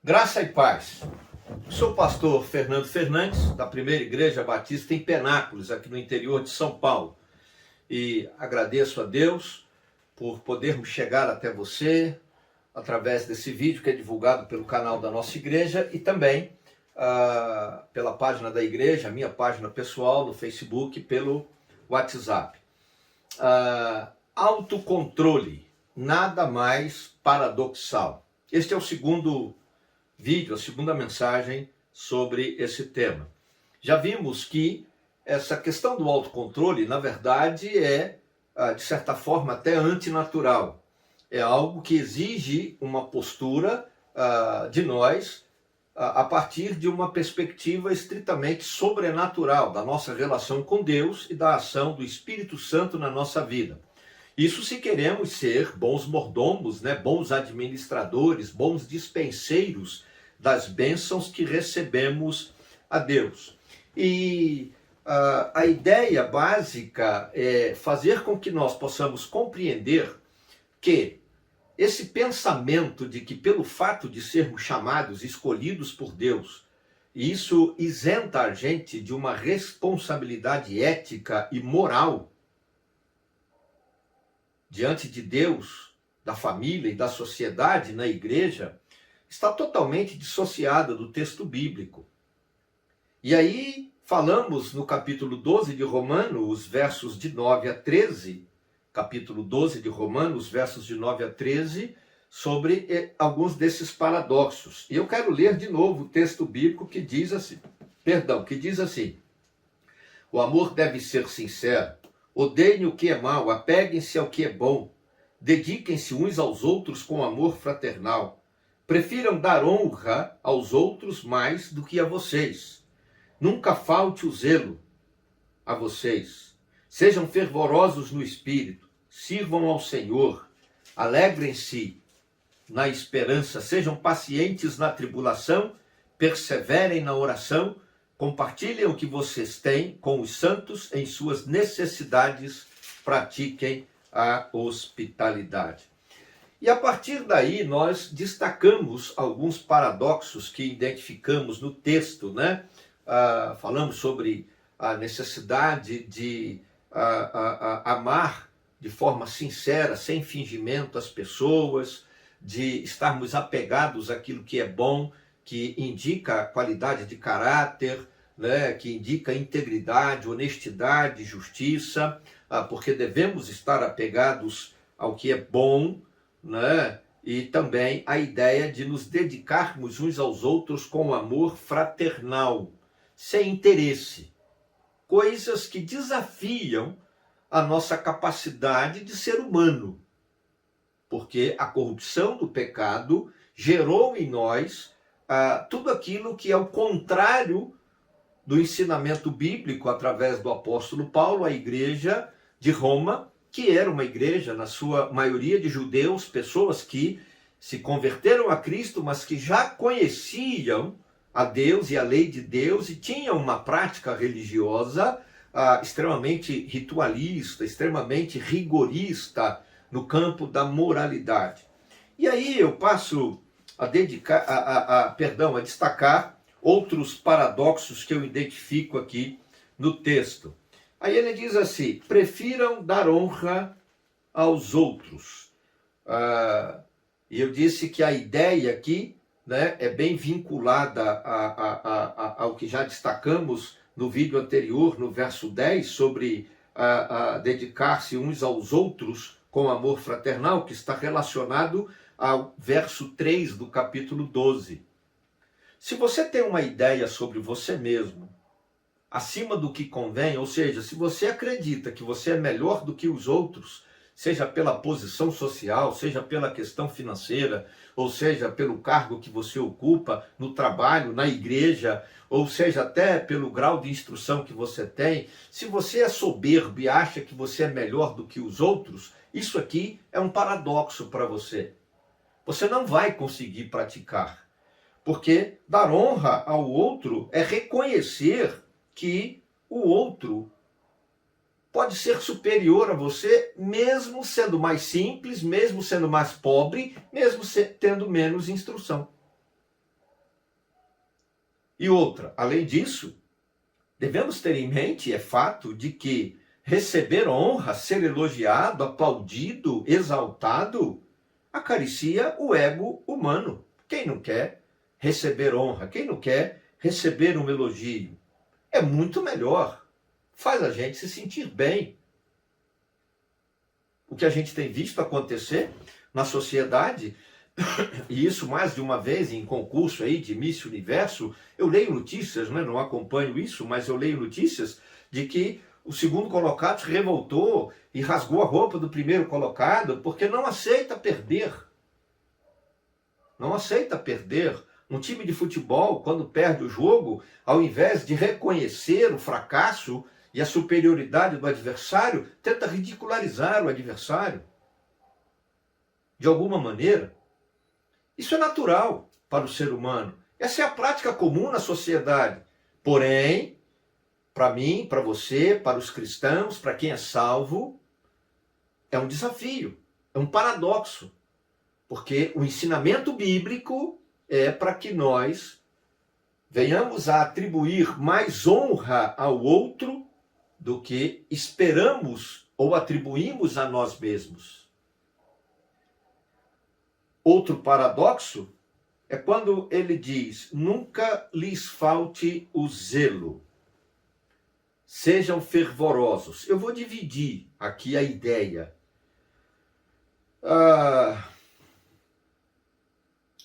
Graça e paz. Sou o pastor Fernando Fernandes, da Primeira Igreja Batista em Penápolis, aqui no interior de São Paulo. E agradeço a Deus por podermos chegar até você através desse vídeo que é divulgado pelo canal da nossa igreja e também pela página da igreja, a minha página pessoal no Facebook, pelo WhatsApp. Autocontrole, nada mais paradoxal. Este é o segundo vídeo, a segunda mensagem sobre esse tema. Já vimos que essa questão do autocontrole, na verdade, é, de certa forma, até antinatural. É algo que exige uma postura de nós a partir de uma perspectiva estritamente sobrenatural da nossa relação com Deus e da ação do Espírito Santo na nossa vida. Isso se queremos ser bons mordomos, né? Bons administradores, bons dispenseiros das bênçãos que recebemos a Deus. E a ideia básica é fazer com que nós possamos compreender que esse pensamento de que pelo fato de sermos chamados, escolhidos por Deus, isso isenta a gente de uma responsabilidade ética e moral diante de Deus, da família e da sociedade, na igreja, está totalmente dissociada do texto bíblico. E aí falamos no capítulo 12 de Romanos, versos de 9 a 13, capítulo 12 de Romanos, versos de 9 a 13, sobre alguns desses paradoxos. E eu quero ler de novo o texto bíblico que diz assim, o amor deve ser sincero, odeiem o que é mal, apeguem-se ao que é bom, dediquem-se uns aos outros com amor fraternal. Prefiram dar honra aos outros mais do que a vocês. Nunca falte o zelo a vocês. Sejam fervorosos no espírito, sirvam ao Senhor, alegrem-se na esperança, sejam pacientes na tribulação, perseverem na oração, compartilhem o que vocês têm com os santos em suas necessidades, pratiquem a hospitalidade. E a partir daí nós destacamos alguns paradoxos que identificamos no texto, né? Falamos sobre a necessidade de amar de forma sincera, sem fingimento as pessoas, de estarmos apegados àquilo que é bom, que indica qualidade de caráter, né? Que indica integridade, honestidade, justiça, porque devemos estar apegados ao que é bom, né? E também a ideia de nos dedicarmos uns aos outros com amor fraternal, sem interesse. Coisas que desafiam a nossa capacidade de ser humano. Porque a corrupção do pecado gerou em nós tudo aquilo que é o contrário do ensinamento bíblico através do apóstolo Paulo à igreja de Roma, que era uma igreja, na sua maioria, de judeus, pessoas que se converteram a Cristo, mas que já conheciam a Deus e a lei de Deus e tinham uma prática religiosa extremamente ritualista, extremamente rigorista no campo da moralidade. E aí eu passo a destacar outros paradoxos que eu identifico aqui no texto. Aí ele diz assim, prefiram dar honra aos outros. E eu disse que a ideia aqui, né, é bem vinculada ao que já destacamos no vídeo anterior, no verso 10, sobre dedicar-se uns aos outros com amor fraternal, que está relacionado ao verso 3 do capítulo 12. Se você tem uma ideia sobre você mesmo, acima do que convém, ou seja, se você acredita que você é melhor do que os outros, seja pela posição social, seja pela questão financeira, ou seja pelo cargo que você ocupa no trabalho, na igreja, ou seja até pelo grau de instrução que você tem, se você é soberbo e acha que você é melhor do que os outros, isso aqui é um paradoxo para você. Você não vai conseguir praticar, porque dar honra ao outro é reconhecer que o outro pode ser superior a você, mesmo sendo mais simples, mesmo sendo mais pobre, mesmo tendo menos instrução. E outra, além disso, devemos ter em mente, é fato, de que receber honra, ser elogiado, aplaudido, exaltado, acaricia o ego humano. Quem não quer receber honra? Quem não quer receber um elogio? É muito melhor. Faz a gente se sentir bem. O que a gente tem visto acontecer na sociedade, e isso mais de uma vez em concurso aí de Miss Universo, eu leio notícias, né? Não acompanho isso, mas eu leio notícias de que o segundo colocado se revoltou e rasgou a roupa do primeiro colocado porque não aceita perder. Não aceita perder. Um time de futebol, quando perde o jogo, ao invés de reconhecer o fracasso e a superioridade do adversário, tenta ridicularizar o adversário. De alguma maneira, isso é natural para o ser humano. Essa é a prática comum na sociedade. Porém, para mim, para você, para os cristãos, para quem é salvo, é um desafio, é um paradoxo. Porque o ensinamento bíblico é para que nós venhamos a atribuir mais honra ao outro do que esperamos ou atribuímos a nós mesmos. Outro paradoxo é quando ele diz: nunca lhes falte o zelo. Sejam fervorosos. Eu vou dividir aqui a ideia.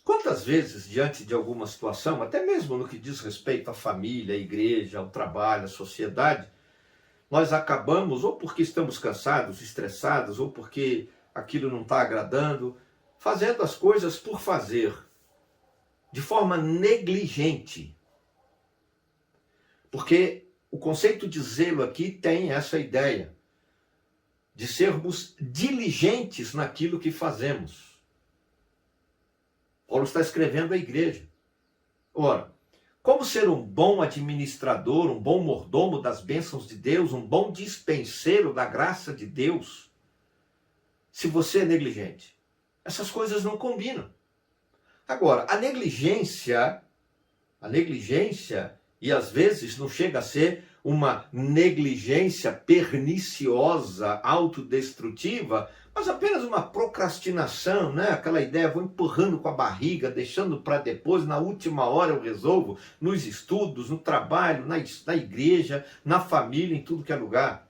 Quantas vezes, diante de alguma situação, até mesmo no que diz respeito à família, à igreja, ao trabalho, à sociedade, nós acabamos, ou porque estamos cansados, estressados, ou porque aquilo não está agradando, fazendo as coisas por fazer, de forma negligente. Porque o conceito de zelo aqui tem essa ideia de sermos diligentes naquilo que fazemos. Paulo está escrevendo à igreja. Ora, como ser um bom administrador, um bom mordomo das bênçãos de Deus, um bom dispenseiro da graça de Deus, se você é negligente? Essas coisas não combinam. Agora, a negligência, e às vezes não chega a ser uma negligência perniciosa, autodestrutiva, mas apenas uma procrastinação, né? Aquela ideia, vou empurrando com a barriga, deixando para depois, na última hora eu resolvo, nos estudos, no trabalho, na igreja, na família, em tudo que é lugar.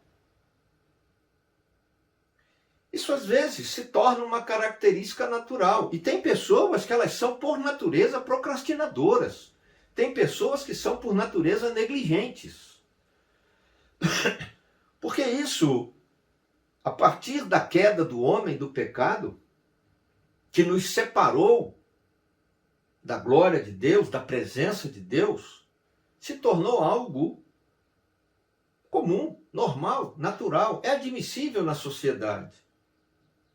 Isso às vezes se torna uma característica natural. E tem pessoas que elas são por natureza procrastinadoras. Tem pessoas que são por natureza negligentes. Porque isso, a partir da queda do homem, do pecado, que nos separou da glória de Deus, da presença de Deus, se tornou algo comum, normal, natural, é admissível na sociedade.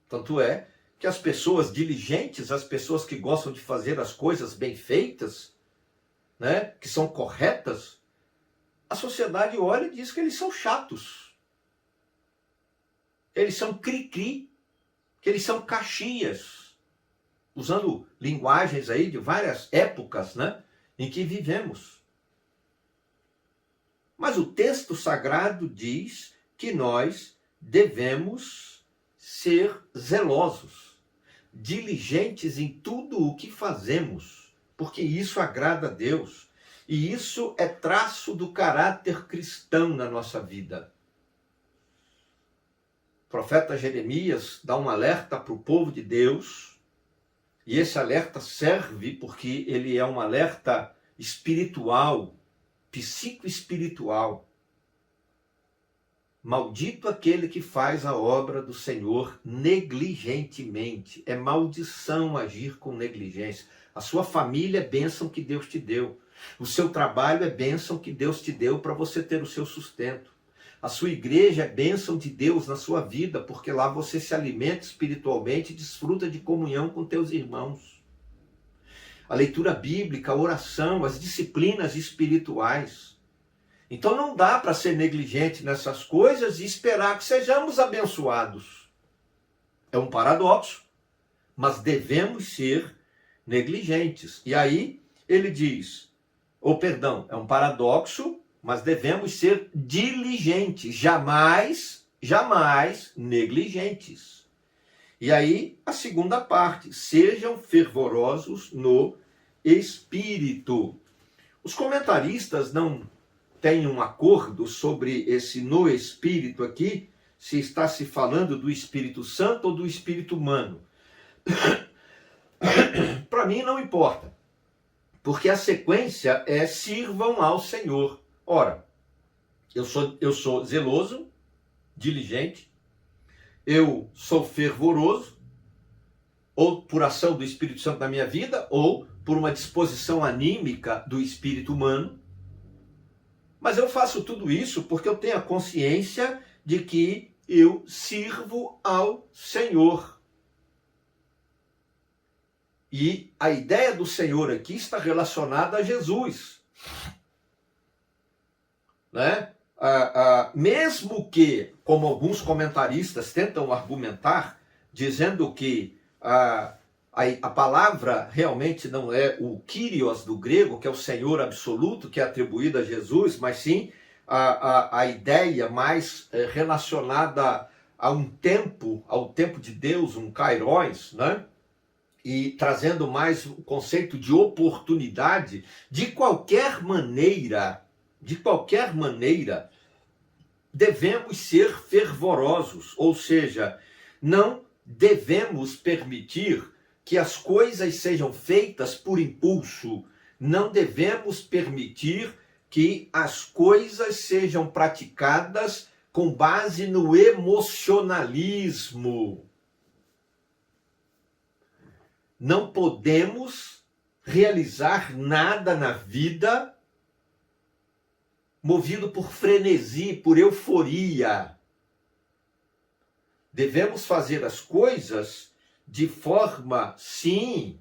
Tanto é que as pessoas diligentes, as pessoas que gostam de fazer as coisas bem feitas, né, que são corretas, a sociedade olha e diz que eles são chatos. Eles são cri-cri, que eles são caxias, usando linguagens aí de várias épocas, né, em que vivemos. Mas o texto sagrado diz que nós devemos ser zelosos, diligentes em tudo o que fazemos, porque isso agrada a Deus. E isso é traço do caráter cristão na nossa vida. O profeta Jeremias dá um alerta para o povo de Deus, e esse alerta serve porque ele é um alerta espiritual, psicoespiritual. Maldito aquele que faz a obra do Senhor negligentemente. É maldição agir com negligência. A sua família é bênção que Deus te deu. O seu trabalho é bênção que Deus te deu para você ter o seu sustento. A sua igreja é bênção de Deus na sua vida, porque lá você se alimenta espiritualmente e desfruta de comunhão com teus irmãos. A leitura bíblica, a oração, as disciplinas espirituais. Então não dá para ser negligente nessas coisas e esperar que sejamos abençoados. É um paradoxo, mas devemos ser negligentes. E aí ele diz: ou perdão, é um paradoxo, mas devemos ser diligentes, jamais negligentes. E aí, a segunda parte, sejam fervorosos no Espírito. Os comentaristas não têm um acordo sobre esse no Espírito aqui, se está se falando do Espírito Santo ou do Espírito humano. Para mim não importa, porque a sequência é sirvam ao Senhor. Ora, eu sou zeloso, diligente, eu sou fervoroso, ou por ação do Espírito Santo na minha vida, ou por uma disposição anímica do espírito humano. Mas eu faço tudo isso porque eu tenho a consciência de que eu sirvo ao Senhor. E a ideia do Senhor aqui está relacionada a Jesus. Né? Mesmo que, como alguns comentaristas tentam argumentar, dizendo que a palavra realmente não é o Kyrios do grego, que é o Senhor absoluto, que é atribuído a Jesus, mas sim a ideia mais relacionada a um tempo, ao tempo de Deus, um kairos, né? E trazendo mais o conceito de oportunidade. De qualquer maneira, devemos ser fervorosos, ou seja, não devemos permitir que as coisas sejam feitas por impulso, não devemos permitir que as coisas sejam praticadas com base no emocionalismo. Não podemos realizar nada na vida movido por frenesi, por euforia. Devemos fazer as coisas de forma, sim,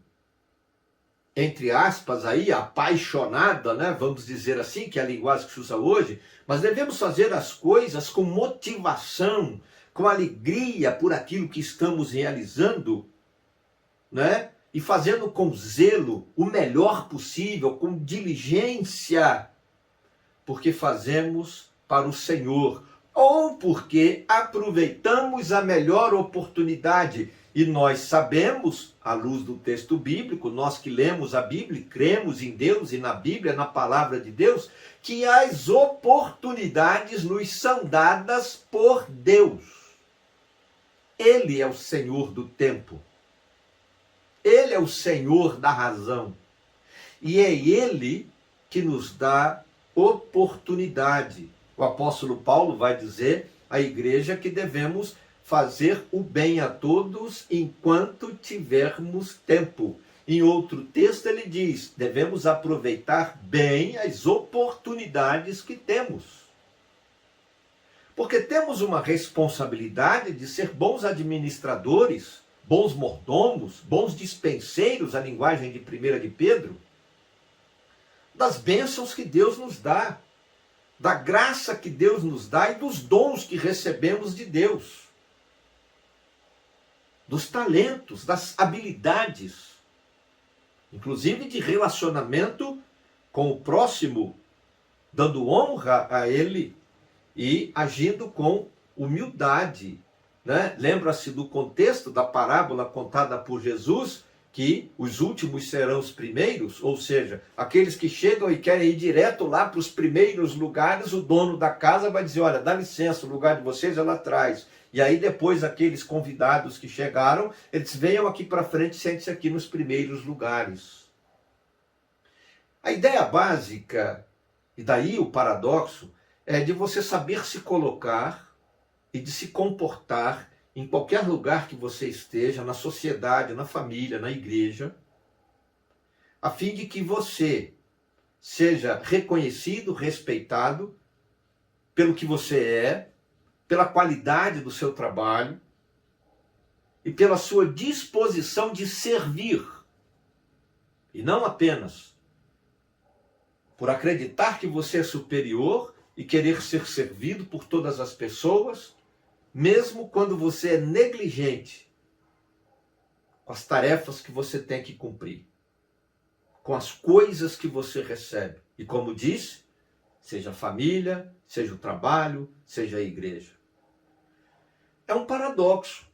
entre aspas, aí, apaixonada, né? Vamos dizer assim, que é a linguagem que se usa hoje, mas devemos fazer as coisas com motivação, com alegria por aquilo que estamos realizando, né? E fazendo com zelo o melhor possível, com diligência, porque fazemos para o Senhor, ou porque aproveitamos a melhor oportunidade. E nós sabemos, à luz do texto bíblico, nós que lemos a Bíblia, cremos em Deus e na Bíblia, na palavra de Deus, que as oportunidades nos são dadas por Deus. Ele é o Senhor do tempo. Ele é o Senhor da razão. E é Ele que nos dá oportunidade. O apóstolo Paulo vai dizer à igreja que devemos fazer o bem a todos enquanto tivermos tempo. Em outro texto ele diz, devemos aproveitar bem as oportunidades que temos. Porque temos uma responsabilidade de ser bons administradores, bons mordomos, bons dispenseiros, a linguagem de 1 de Pedro, das bênçãos que Deus nos dá, da graça que Deus nos dá e dos dons que recebemos de Deus, dos talentos, das habilidades, inclusive de relacionamento com o próximo, dando honra a ele e agindo com humildade. Né? Lembra-se do contexto da parábola contada por Jesus, que os últimos serão os primeiros, ou seja, aqueles que chegam e querem ir direto lá para os primeiros lugares, o dono da casa vai dizer, olha, dá licença, o lugar de vocês é lá atrás. E aí depois aqueles convidados que chegaram, eles venham aqui para frente e sentem-se aqui nos primeiros lugares. A ideia básica, e daí o paradoxo, é de você saber se colocar e de se comportar em qualquer lugar que você esteja, na sociedade, na família, na igreja, a fim de que você seja reconhecido, respeitado pelo que você é, pela qualidade do seu trabalho e pela sua disposição de servir. E não apenas por acreditar que você é superior e querer ser servido por todas as pessoas, mesmo quando você é negligente com as tarefas que você tem que cumprir, com as coisas que você recebe. E como disse, seja a família, seja o trabalho, seja a igreja. É um paradoxo,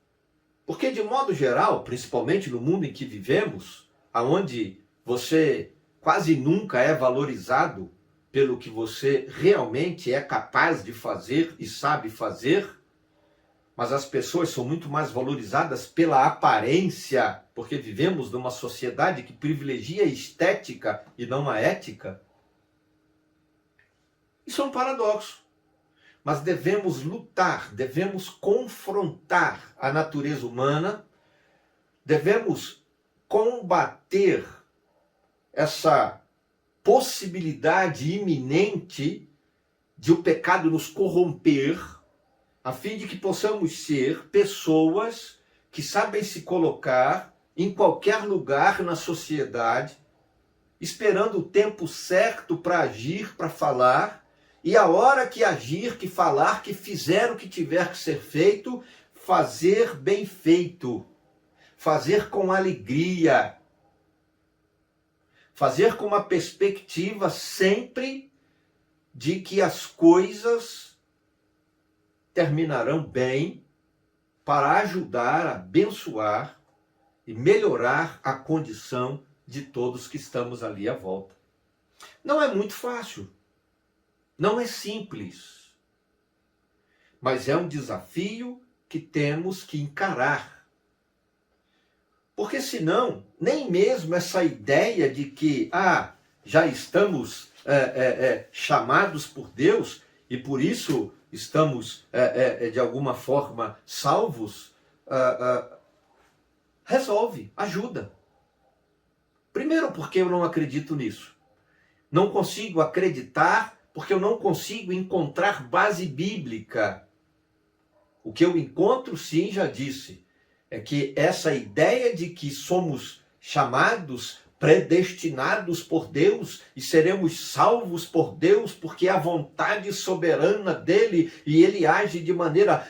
porque de modo geral, principalmente no mundo em que vivemos, onde você quase nunca é valorizado pelo que você realmente é capaz de fazer e sabe fazer, mas as pessoas são muito mais valorizadas pela aparência, porque vivemos numa sociedade que privilegia a estética e não a ética. Isso é um paradoxo. Mas devemos lutar, devemos confrontar a natureza humana, devemos combater essa possibilidade iminente de o pecado nos corromper, a fim de que possamos ser pessoas que sabem se colocar em qualquer lugar na sociedade, esperando o tempo certo para agir, para falar, e a hora que agir, que falar, que fizer o que tiver que ser feito, fazer bem feito, fazer com alegria, fazer com uma perspectiva sempre de que as coisas terminarão bem para ajudar, abençoar e melhorar a condição de todos que estamos ali à volta. Não é muito fácil, não é simples, mas é um desafio que temos que encarar. Porque senão, nem mesmo essa ideia de que já estamos chamados por Deus e por isso estamos de alguma forma salvos, resolve, ajuda. Primeiro porque eu não acredito nisso. Não consigo acreditar porque eu não consigo encontrar base bíblica. O que eu encontro, sim, já disse, é que essa ideia de que somos chamados, predestinados por Deus e seremos salvos por Deus porque é a vontade soberana dele e ele age de maneira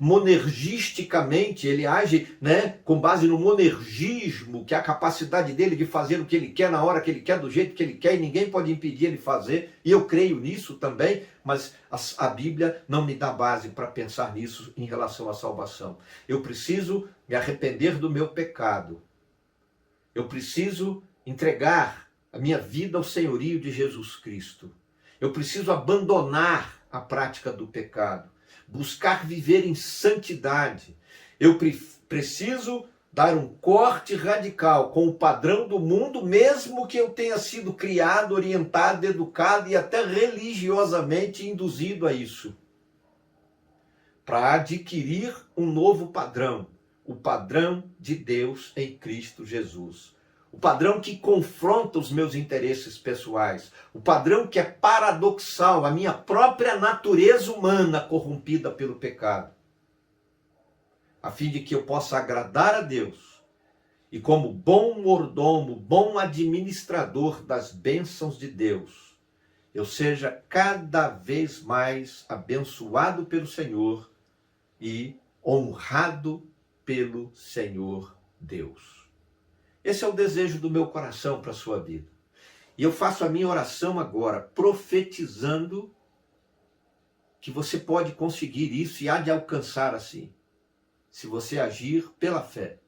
monergisticamente, ele age com base no monergismo, que é a capacidade dele de fazer o que ele quer na hora que ele quer, do jeito que ele quer, e ninguém pode impedir ele fazer, e eu creio nisso também, mas a Bíblia não me dá base para pensar nisso em relação à salvação. Eu preciso me arrepender do meu pecado. Eu preciso entregar a minha vida ao senhorio de Jesus Cristo. Eu preciso abandonar a prática do pecado, buscar viver em santidade. Eu preciso dar um corte radical com o padrão do mundo, mesmo que eu tenha sido criado, orientado, educado e até religiosamente induzido a isso, para adquirir um novo padrão. O padrão de Deus em Cristo Jesus. O padrão que confronta os meus interesses pessoais. O padrão que é paradoxal, a minha própria natureza humana corrompida pelo pecado. A fim de que eu possa agradar a Deus e como bom mordomo, bom administrador das bênçãos de Deus, eu seja cada vez mais abençoado pelo Senhor e honrado pelo Senhor Deus. Esse é o desejo do meu coração para a sua vida. E eu faço a minha oração agora, profetizando que você pode conseguir isso e há de alcançar assim, se você agir pela fé,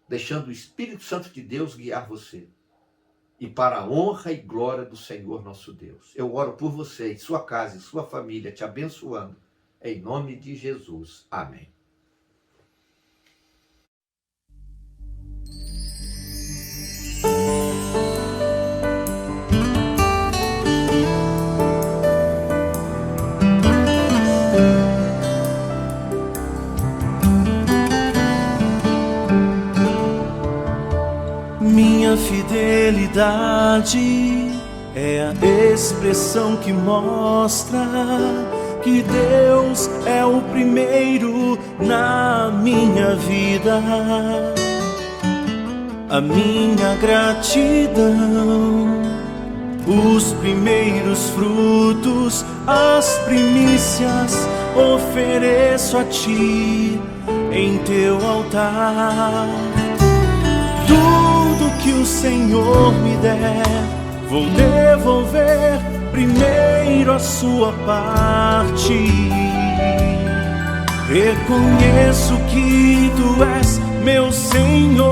deixando o Espírito Santo de Deus guiar você. E para a honra e glória do Senhor nosso Deus. Eu oro por você, e sua casa e sua família, te abençoando, em nome de Jesus. Amém. Minha fidelidade é a expressão que mostra que Deus é o primeiro na minha vida. A minha gratidão, os primeiros frutos, as primícias, ofereço a Ti em Teu altar. Tudo que o Senhor me der, vou devolver primeiro a sua parte. Reconheço que tu és meu Senhor.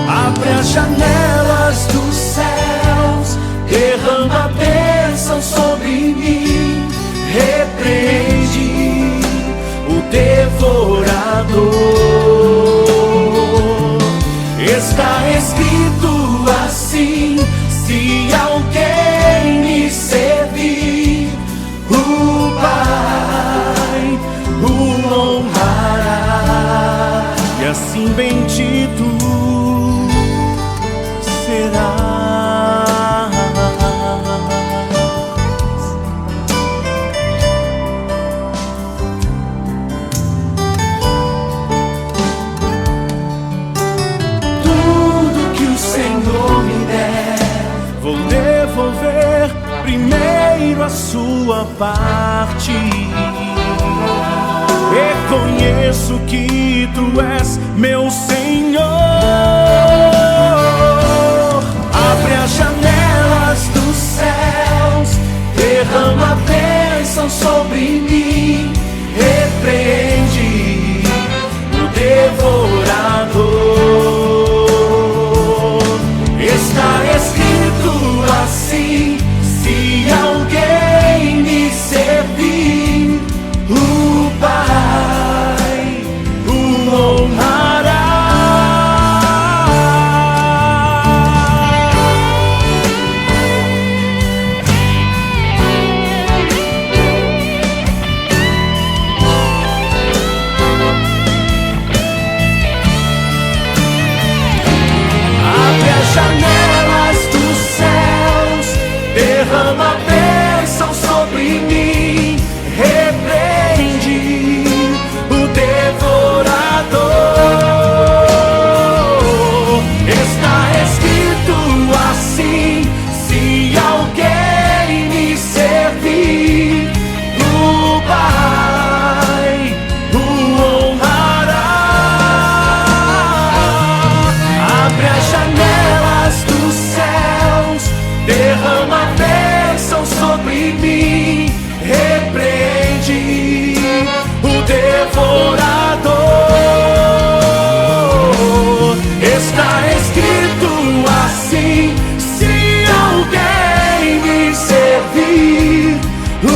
Abre as janelas dos céus, derrama a bênção sobre mim, repreende o devorador. Está escrito assim: se alguém me servir, o Pai o honrará, e assim bendito serás. Tudo que o Senhor me der, vou devolver primeiro a sua parte. Reconheço que tu és meu Senhor. Abre as janelas dos céus, derrama a bênção sobre mim, repreende o devorador. Está escrito assim: se alguém me servir, o Pai o honrará. Abre as janelas dos céus, derrama a bênção sobre mim, repreende o devorador. Está escrito assim: se alguém me servir, o Pai o honrará. Abre as janelas dos céus, derrama a bênção sobre mim, repreende o devorador. Está escrito assim: se alguém me servir, o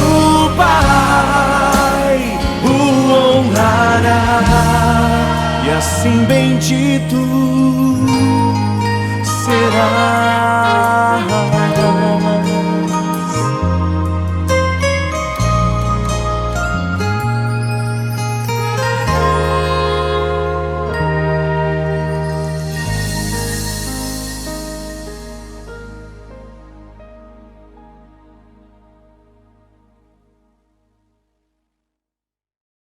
Pai o honrará, e assim bendito será.